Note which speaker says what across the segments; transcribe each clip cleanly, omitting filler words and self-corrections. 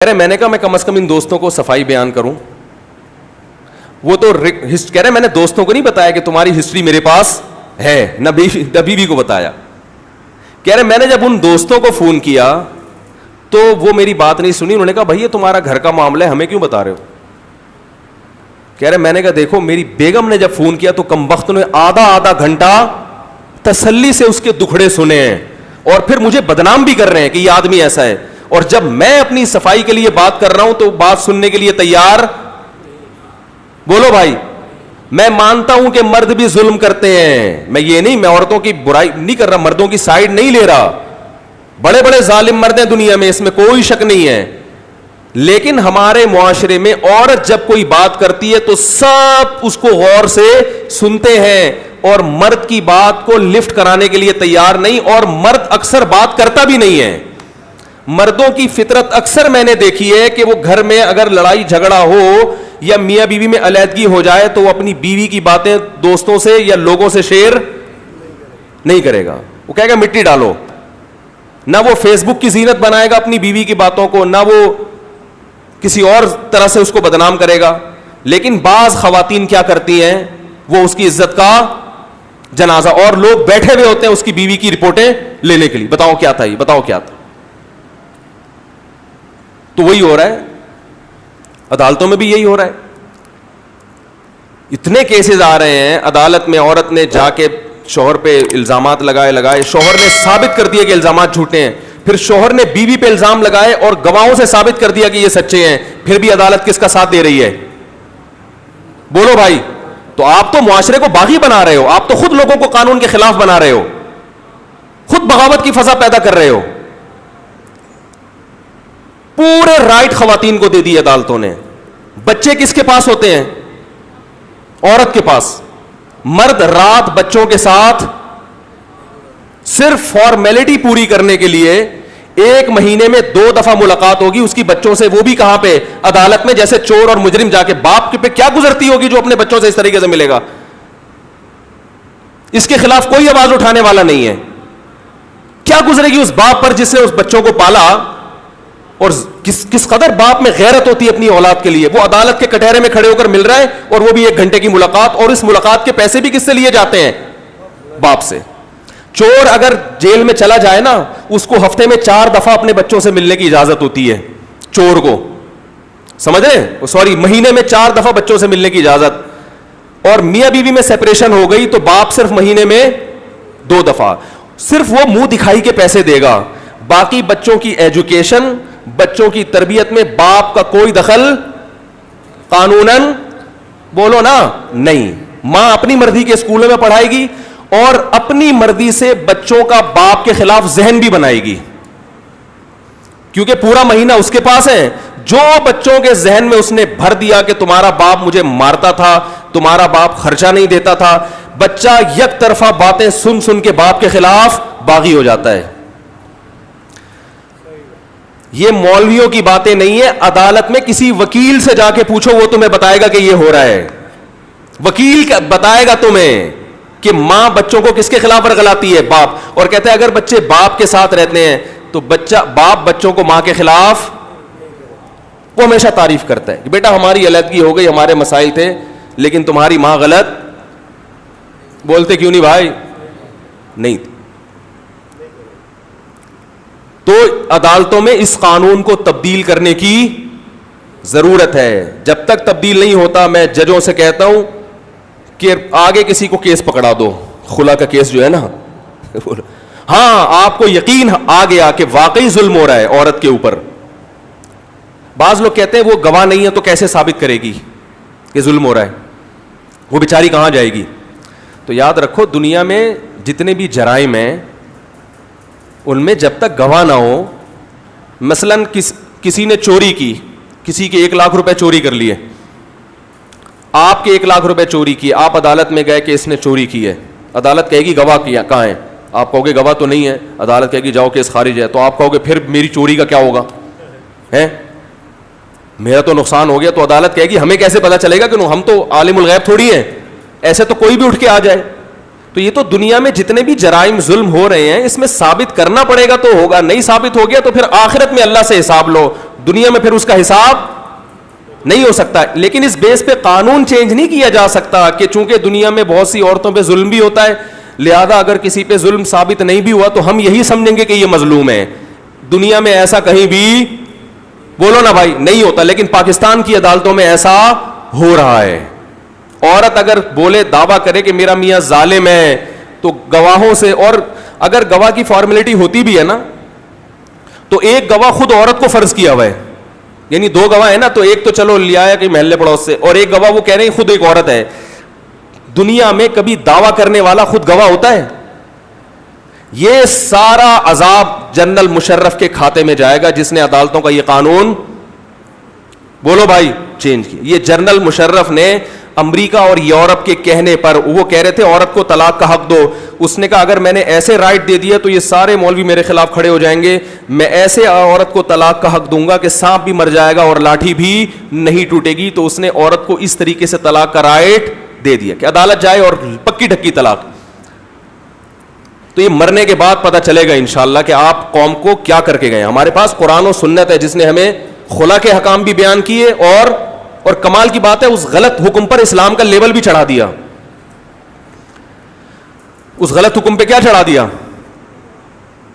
Speaker 1: کہہ رہے میں نے کہا میں کم از کم ان دوستوں کو صفائی بیان کروں. وہ تو کہہ رہے میں نے دوستوں کو نہیں بتایا کہ تمہاری ہسٹری میرے پاس ہے, نہ بیوی کو بتایا. کہہ رہے میں نے جب ان دوستوں کو فون کیا تو وہ میری بات نہیں سنی. انہوں نے کہا بھائی یہ تمہارا گھر کا معاملہ ہے, ہمیں کیوں بتا رہے ہو. کہہ رہے میں نے کہا دیکھو میری بیگم نے جب فون کیا تو کم وقت نے آدھا گھنٹہ تسلی سے اس کے دکھڑے سنے ہیں اور پھر مجھے بدنام بھی کر رہے ہیں کہ یہ آدمی ایسا ہے. اور جب میں اپنی صفائی کے لیے بات کر رہا ہوں تو بات سننے کے لیے تیار. بولو بھائی, میں مانتا ہوں کہ مرد بھی ظلم کرتے ہیں, میں یہ نہیں, میں عورتوں کی برائی نہیں کر رہا, مردوں کی سائیڈ نہیں لے رہا. بڑے بڑے ظالم مرد ہیں دنیا میں, اس میں کوئی شک نہیں ہے. لیکن ہمارے معاشرے میں عورت جب کوئی بات کرتی ہے تو سب اس کو غور سے سنتے ہیں اور مرد کی بات کو لفٹ کرانے کے لیے تیار نہیں. اور مرد اکثر بات کرتا بھی نہیں ہے. مردوں کی فطرت اکثر میں نے دیکھی ہے کہ وہ گھر میں اگر لڑائی جھگڑا ہو یا میاں بیوی میں علیحدگی ہو جائے تو وہ اپنی بیوی کی باتیں دوستوں سے یا لوگوں سے شیئر نہیں کرے گا. وہ کہے گا مٹی ڈالو. نہ وہ فیس بک کی زینت بنائے گا اپنی بیوی کی باتوں کو, نہ وہ کسی اور طرح سے اس کو بدنام کرے گا. لیکن بعض خواتین کیا کرتی ہیں, وہ اس کی عزت کا جنازہ, اور لوگ بیٹھے ہوئے ہوتے ہیں اس کی بیوی کی رپورٹیں لینے کے لیے. بتاؤ کیا تھا یہ, بتاؤ کیا تھا. تو وہی ہو رہا ہے, عدالتوں میں بھی یہی ہو رہا ہے. اتنے کیسز آ رہے ہیں عدالت میں, عورت نے جا کے شوہر پہ الزامات لگائے, شوہر نے ثابت کر دیا کہ الزامات جھوٹے ہیں, پھر شوہر نے بیوی پہ الزام لگائے اور گواہوں سے ثابت کر دیا کہ یہ سچے ہیں, پھر بھی عدالت کس کا ساتھ دے رہی ہے. بولو بھائی, تو آپ تو معاشرے کو باغی بنا رہے ہو, آپ تو خود لوگوں کو قانون کے خلاف بنا رہے ہو, خود بغاوت کی فضا پیدا کر رہے ہو. پورے رائٹ خواتین کو دے دی عدالتوں نے. بچے کس کے پاس ہوتے ہیں, عورت کے پاس. مرد رات بچوں کے ساتھ صرف فارمیلٹی پوری کرنے کے لیے 1 مہینے میں 2 دفعہ ملاقات ہوگی اس کی بچوں سے, وہ بھی کہاں پہ, عدالت میں. جیسے چور اور مجرم جا کے باپ پہ کیا گزرتی ہوگی جو اپنے بچوں سے اس طریقے سے ملے گا. اس کے خلاف کوئی آواز اٹھانے والا نہیں ہے. کیا گزرے گی اس باپ پر جس نے اس بچوں کو پالا, اور کس قدر باپ میں غیرت ہوتی ہے اپنی اولاد کے لیے. وہ عدالت کے کٹہرے میں کھڑے ہو کر مل رہا ہے اور وہ بھی 1 گھنٹے کی ملاقات, اور اس ملاقات کے پیسے بھی کس سے لیے جاتے ہیں, باپ سے. چور اگر جیل میں چلا جائے نا, اس کو ہفتے میں 4 دفعہ اپنے بچوں سے ملنے کی اجازت ہوتی ہے چور کو, سمجھ رہے, سوری مہینے میں 4 دفعہ بچوں سے ملنے کی اجازت. اور میاں بیوی میں سیپریشن ہو گئی تو باپ صرف مہینے میں 2 دفعہ. صرف وہ منہ دکھائی کے پیسے دے گا, باقی بچوں کی ایجوکیشن, بچوں کی تربیت میں باپ کا کوئی دخل قانوناً, بولو نا, نہیں. ماں اپنی مرضی کے اسکولوں میں پڑھائے گی اور اپنی مرضی سے بچوں کا باپ کے خلاف ذہن بھی بنائے گی, کیونکہ پورا مہینہ اس کے پاس ہے. جو بچوں کے ذہن میں اس نے بھر دیا کہ تمہارا باپ مجھے مارتا تھا, تمہارا باپ خرچہ نہیں دیتا تھا, بچہ یک طرفہ باتیں سن سن کے باپ کے خلاف باغی ہو جاتا ہے. یہ مولویوں کی باتیں نہیں ہے. عدالت میں کسی وکیل سے جا کے پوچھو, وہ تمہیں بتائے گا کہ یہ ہو رہا ہے. وکیل بتائے گا تمہیں کہ ماں بچوں کو کس کے خلاف ورگلاتی ہے, باپ. اور کہتے ہیں اگر بچے باپ کے ساتھ رہتے ہیں تو باپ بچوں کو ماں کے خلاف, وہ ہمیشہ تعریف کرتا ہے کہ بیٹا ہماری علیحدگی ہو گئی, ہمارے مسائل تھے, لیکن تمہاری ماں غلط. بولتے کیوں نہیں بھائی, نہیں. تو عدالتوں میں اس قانون کو تبدیل کرنے کی ضرورت ہے. جب تک تبدیل نہیں ہوتا, میں ججوں سے کہتا ہوں کہ آگے کسی کو کیس پکڑا دو, خلا کا کیس جو ہے نا. ہاں آپ کو یقین آ گیا کہ واقعی ظلم ہو رہا ہے عورت کے اوپر. بعض لوگ کہتے ہیں وہ گواہ نہیں ہے تو کیسے ثابت کرے گی کہ ظلم ہو رہا ہے, وہ بیچاری کہاں جائے گی. تو یاد رکھو دنیا میں جتنے بھی جرائم ہیں ان میں جب تک گواہ نہ ہو, مثلاً کسی نے چوری کی, کسی کے 1 لاکھ روپے چوری کر لیے, آپ کے 1 لاکھ روپے چوری کیے, آپ عدالت میں گئے کہ اس نے چوری کی ہے. عدالت کہے گی گواہ کہاں ہے, آپ کہو گے گواہ تو نہیں ہے, عدالت کہے گی جاؤ کیس خارج ہے. تو آپ کہو گے پھر میری چوری کا کیا ہوگا, ہے میرا تو نقصان ہو گیا. تو عدالت کہے گی ہمیں کیسے پتا چلے گا, کہ ہم تو عالم الغیب تھوڑی ہیں, ایسے تو کوئی بھی اٹھ کے آ جائے. تو یہ تو دنیا میں جتنے بھی جرائم ظلم ہو رہے ہیں اس میں ثابت کرنا پڑے گا تو ہوگا, نہیں ثابت ہو گیا تو پھر آخرت میں اللہ سے حساب لو. دنیا میں پھر اس کا حساب نہیں ہو سکتا. لیکن اس بیس پہ قانون چینج نہیں کیا جا سکتا کہ چونکہ دنیا میں بہت سی عورتوں پہ ظلم بھی ہوتا ہے, لہذا اگر کسی پہ ظلم ثابت نہیں بھی ہوا تو ہم یہی سمجھیں گے کہ یہ مظلوم ہے. دنیا میں ایسا کہیں بھی بولو نا بھائی نہیں ہوتا, لیکن پاکستان کی عدالتوں میں ایسا ہو رہا ہے. عورت اگر بولے, دعویٰ کرے کہ میرا میاں ظالم ہے, تو گواہوں سے, اور اگر گواہ کی فارمیلٹی ہوتی بھی ہے نا, تو ایک گواہ خود عورت کو فرض کیا ہوا ہے, یعنی دو گواہ ہیں نا, تو ایک تو چلو لیا ہے کہ محلے پڑوس سے, اور ایک گواہ وہ کہہ رہے ہیں خود ایک عورت ہے. دنیا میں کبھی دعویٰ کرنے والا خود گواہ ہوتا ہے؟ یہ سارا عذاب جنرل مشرف کے کھاتے میں جائے گا جس نے عدالتوں کا یہ قانون, بولو بھائی, چینج کیا. یہ جنرل مشرف نے امریکہ اور یورپ کے کہنے پر, وہ کہہ رہے تھے عورت کو طلاق کا حق دو, اس نے کہا اگر میں نے ایسے رائٹ دے دیا تو یہ سارے مولوی میرے خلاف کھڑے ہو جائیں گے, میں ایسے عورت کو طلاق کا حق دوں گا کہ سانپ بھی مر جائے گا اور لاٹھی بھی نہیں ٹوٹے گی. تو اس نے عورت کو اس طریقے سے طلاق کا رائٹ دے دیا کہ عدالت جائے اور پکی ڈھکی طلاق. تو یہ مرنے کے بعد پتہ چلے گا انشاءاللہ کہ آپ قوم کو کیا کر کے گئے. ہمارے پاس قرآن و سنت ہے جس نے ہمیں خلا کے حکام بھی بیان کیے, اور کمال کی بات ہے اس غلط حکم پر اسلام کا لیبل بھی چڑھا دیا. اس غلط حکم پہ کیا چڑھا دیا؟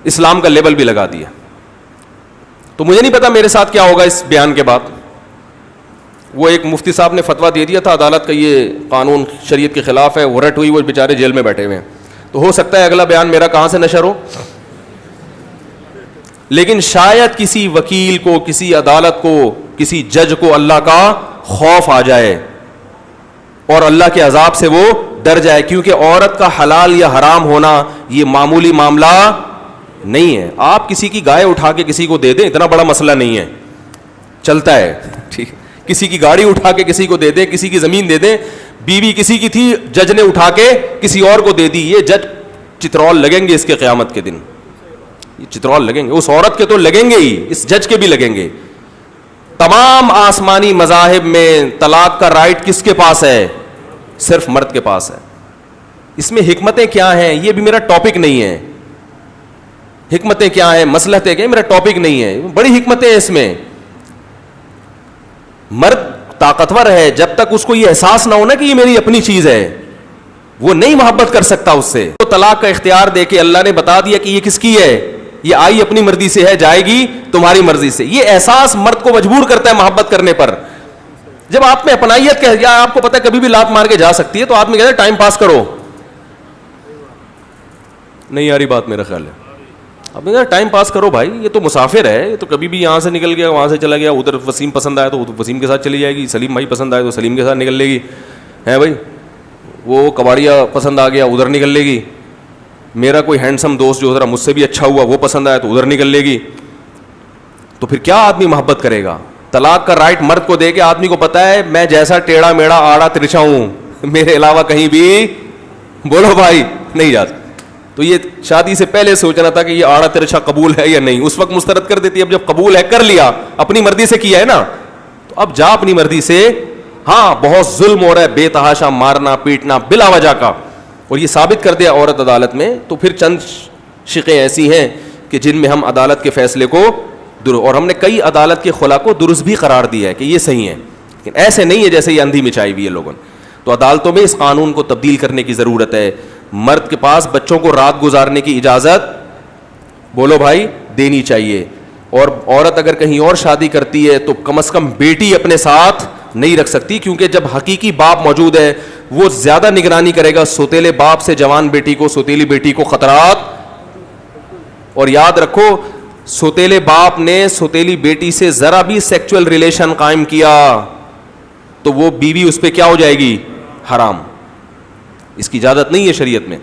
Speaker 1: اسلام کا لیبل بھی لگا دیا. تو مجھے نہیں پتا میرے ساتھ کیا ہوگا اس بیان کے بعد. وہ ایک مفتی صاحب نے فتویٰ دے دیا تھا عدالت کا یہ قانون شریعت کے خلاف ہے, ورٹ ہوئی, وہ بیچارے جیل میں بیٹھے ہوئے ہیں. تو ہو سکتا ہے اگلا بیان میرا کہاں سے نشر ہو, لیکن شاید کسی وکیل کو, کسی عدالت کو, کسی جج کو اللہ کا خوف آ جائے اور اللہ کے عذاب سے وہ ڈر جائے, کیونکہ عورت کا حلال یا حرام ہونا یہ معمولی معاملہ نہیں ہے. آپ کسی کی گائے اٹھا کے کسی کو دے دیں, اتنا بڑا مسئلہ نہیں ہے, چلتا ہے, ٹھیک. کسی کی گاڑی اٹھا کے کسی کو دے دیں, کسی کی زمین دے دیں, بیوی کسی کی تھی, جج نے اٹھا کے کسی اور کو دے دی, یہ جج چترول لگیں گے اس کے قیامت کے دن, یہ چترول لگیں گے. اس عورت کے تو لگیں گے ہی, اس جج کے بھی لگیں گے. تمام آسمانی مذاہب میں طلاق کا رائٹ کس کے پاس ہے؟ صرف مرد کے پاس ہے. اس میں حکمتیں کیا ہیں یہ بھی میرا ٹاپک نہیں ہے. حکمتیں کیا ہیں, مصلحتیں کیا ہیں, میرا ٹاپک نہیں ہے. بڑی حکمتیں ہیں اس میں. مرد طاقتور ہے, جب تک اس کو یہ احساس نہ ہونا کہ یہ میری اپنی چیز ہے, وہ نہیں محبت کر سکتا اس سے. تو طلاق کا اختیار دے کے اللہ نے بتا دیا کہ یہ کس کی ہے, یہ آئی اپنی مرضی سے ہے, جائے گی تمہاری مرضی سے. یہ احساس مرد کو مجبور کرتا ہے محبت کرنے پر. جب آپ میں اپنائیت کہ یا آپ کو پتہ ہے کبھی بھی لات مار کے جا سکتی ہے, تو آدمی کہتا ہے ٹائم پاس کرو. نہیں آ رہی بات میرا خیال ہے. اب نے کہا ٹائم پاس کرو بھائی, یہ تو مسافر ہے, یہ تو کبھی بھی یہاں سے نکل گیا وہاں سے چلا گیا, ادھر وسیم پسند آیا تو وسیم کے ساتھ چلی جائے گی, سلیم بھائی پسند آئے تو سلیم کے ساتھ نکل لے گی, ہے بھائی. وہ کباڑیا پسند آ گیا ادھر نکل لے گی. میرا کوئی ہینڈسم دوست جو ذرا مجھ سے بھی اچھا ہوا وہ پسند آیا تو ادھر نکل لے گی. تو پھر کیا آدمی محبت کرے گا؟ طلاق کا رائٹ مرد کو دے کے آدمی کو پتا ہے میں جیسا ٹیڑھا میڑا آڑا ترچھا ہوں, میرے علاوہ کہیں بھی بولو بھائی نہیں جاتا. تو یہ شادی سے پہلے سوچنا تھا کہ یہ آڑا ترچھا قبول ہے یا نہیں, اس وقت مسترد کر دیتی. اب جب قبول ہے, کر لیا, اپنی مرضی سے کیا ہے نا, تو اب جا اپنی مرضی سے. ہاں بہت ظلم ہو رہا ہے, بے تحاشا مارنا پیٹنا بلا وجہ کا, اور یہ ثابت کر دیا عورت عدالت میں, تو پھر چند شقیں ایسی ہیں کہ جن میں ہم عدالت کے فیصلے کو اور ہم نے کئی عدالت کے خلا کو درست بھی قرار دیا ہے کہ یہ صحیح ہے, لیکن ایسے نہیں ہے جیسے یہ اندھی مچائی ہوئی ہے لوگوں نے. تو عدالتوں میں اس قانون کو تبدیل کرنے کی ضرورت ہے. مرد کے پاس بچوں کو رات گزارنے کی اجازت بولو بھائی دینی چاہیے, اور عورت اگر کہیں اور شادی کرتی ہے تو کم از کم بیٹی اپنے ساتھ نہیں رکھ سکتی, کیونکہ جب حقیقی باپ موجود ہے وہ زیادہ نگرانی کرے گا. سوتیلے باپ سے جوان بیٹی کو, سوتیلی بیٹی کو خطرات. اور یاد رکھو سوتیلے باپ نے سوتیلی بیٹی سے ذرا بھی سیکچول ریلیشن قائم کیا تو وہ بیوی اس پہ کیا ہو جائے گی؟ حرام. اس کی اجازت نہیں ہے شریعت میں.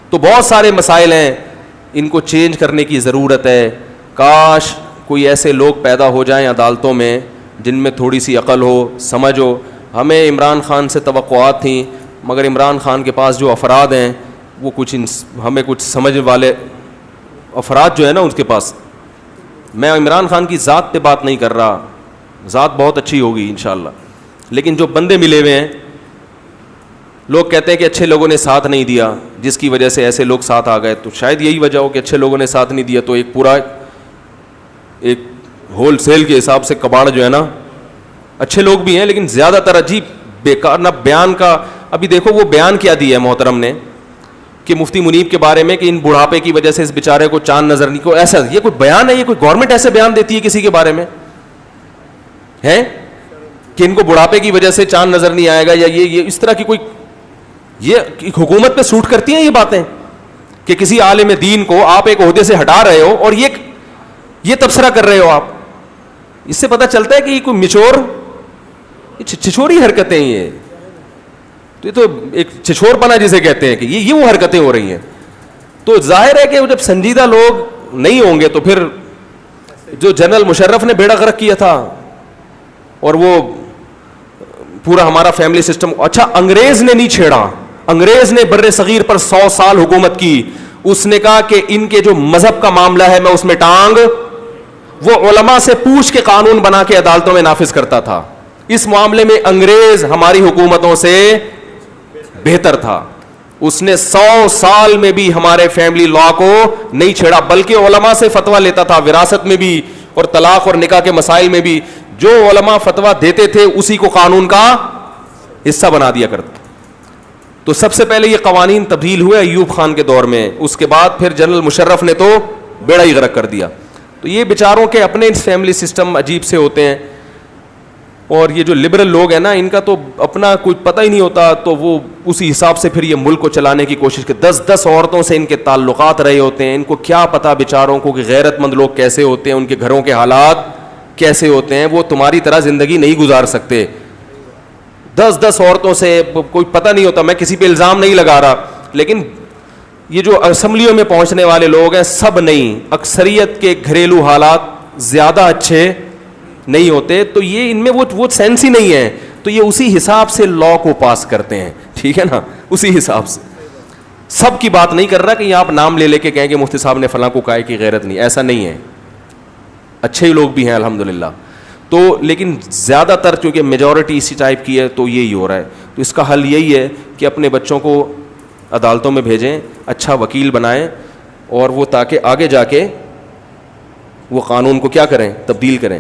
Speaker 1: تو بہت سارے مسائل ہیں, ان کو چینج کرنے کی ضرورت ہے. کاش کوئی ایسے لوگ پیدا ہو جائیں عدالتوں میں جن میں تھوڑی سی عقل ہو, سمجھ ہو. ہمیں عمران خان سے توقعات تھیں, مگر عمران خان کے پاس جو افراد ہیں وہ کچھ ہمیں کچھ سمجھ والے افراد جو ہے نا اس کے پاس. میں عمران خان کی ذات پہ بات نہیں کر رہا, ذات بہت اچھی ہوگی انشاءاللہ, لیکن جو بندے ملے ہوئے ہیں, لوگ کہتے ہیں کہ اچھے لوگوں نے ساتھ نہیں دیا جس کی وجہ سے ایسے لوگ ساتھ آ گئے. تو شاید یہی وجہ ہو کہ اچھے لوگوں نے ساتھ نہیں دیا, تو ایک پورا ایک ہول سیل کے حساب سے کباڑ جو ہے نا, اچھے لوگ بھی ہیں لیکن زیادہ تر عجیب بیکار نہ بیان کا. ابھی دیکھو وہ بیان کیا دیا ہے محترم نے کہ مفتی منیب کے بارے میں کہ ان بڑھاپے کی وجہ سے اس بیچارے کو چاند نظر نہیں کو, ایسا یہ کوئی بیان ہے؟ یہ کوئی گورنمنٹ ایسے بیان دیتی ہے کسی کے بارے میں ہے کہ ان کو بڑھاپے کی وجہ سے چاند نظر نہیں آئے گا, یا یہ اس طرح کی کوئی, یہ حکومت پہ سوٹ کرتی ہیں یہ باتیں کہ کسی عالم دین کو آپ ایک عہدے سے ہٹا رہے ہو اور یہ تبصرہ کر رہے ہو آپ. اس سے پتہ چلتا ہے کہ یہ کوئی میچور چھچوری حرکتیں یہ تو ایک چھچور پنا جسے کہتے ہیں کہ یہ وہ حرکتیں ہو رہی ہیں. تو ظاہر ہے کہ جب سنجیدہ لوگ نہیں ہوں گے تو پھر جو جنرل مشرف نے بیڑا غرق کیا تھا اور وہ پورا ہمارا فیملی سسٹم, اچھا انگریز نے نہیں چھیڑا, انگریز نے بر صغیر پر 100 سال حکومت کی. اس نے کہا کہ ان کے جو مذہب کا معاملہ ہے میں اس میں ٹانگ, وہ علماء سے پوچھ کے قانون بنا کے عدالتوں میں نافذ کرتا تھا. اس معاملے میں انگریز ہماری حکومتوں سے بہتر تھا. اس نے 100 سال میں بھی ہمارے فیملی لا کو نہیں چھیڑا, بلکہ علماء سے فتویٰ لیتا تھا وراثت میں بھی اور طلاق اور نکاح کے مسائل میں بھی. جو علماء فتویٰ دیتے تھے اسی کو قانون کا حصہ بنا دیا کرتا. تو سب سے پہلے یہ قوانین تبدیل ہوئے ایوب خان کے دور میں, اس کے بعد پھر جنرل مشرف نے تو بیڑا ہی غرق کر دیا. تو یہ بیچاروں کے اپنے فیملی سسٹم عجیب سے ہوتے ہیں, اور یہ جو لبرل لوگ ہیں نا ان کا تو اپنا کوئی پتہ ہی نہیں ہوتا, تو وہ اسی حساب سے پھر یہ ملک کو چلانے کی کوشش کرتے. 10 عورتوں سے ان کے تعلقات رہے ہوتے ہیں, ان کو کیا پتہ بیچاروں کو کہ غیرت مند لوگ کیسے ہوتے ہیں, ان کے گھروں کے حالات کیسے ہوتے ہیں. وہ تمہاری طرح زندگی نہیں گزار سکتے. 10 عورتوں سے کوئی پتہ نہیں ہوتا. میں کسی پہ الزام نہیں لگا رہا, لیکن یہ جو اسمبلیوں میں پہنچنے والے لوگ ہیں سب نہیں, اکثریت کے گھریلو حالات زیادہ اچھے نہیں ہوتے. تو یہ ان میں وہ سینس ہی نہیں ہے, تو یہ اسی حساب سے لا کو پاس کرتے ہیں. ٹھیک ہے نا, اسی حساب سے. سب کی بات نہیں کر رہا کہ آپ نام لے کے کہیں کہ مفتی صاحب نے فلاں کو کہا کہ غیرت نہیں, ایسا نہیں ہے. اچھے ہی لوگ بھی ہیں الحمدللہ. تو لیکن زیادہ تر چونکہ میجورٹی اسی ٹائپ کی ہے تو یہی ہو رہا ہے. تو اس کا حل یہی ہے کہ اپنے بچوں کو عدالتوں میں بھیجیں, اچھا وکیل بنائیں, اور وہ تاکہ آگے جا کے وہ قانون کو کیا کریں, تبدیل کریں.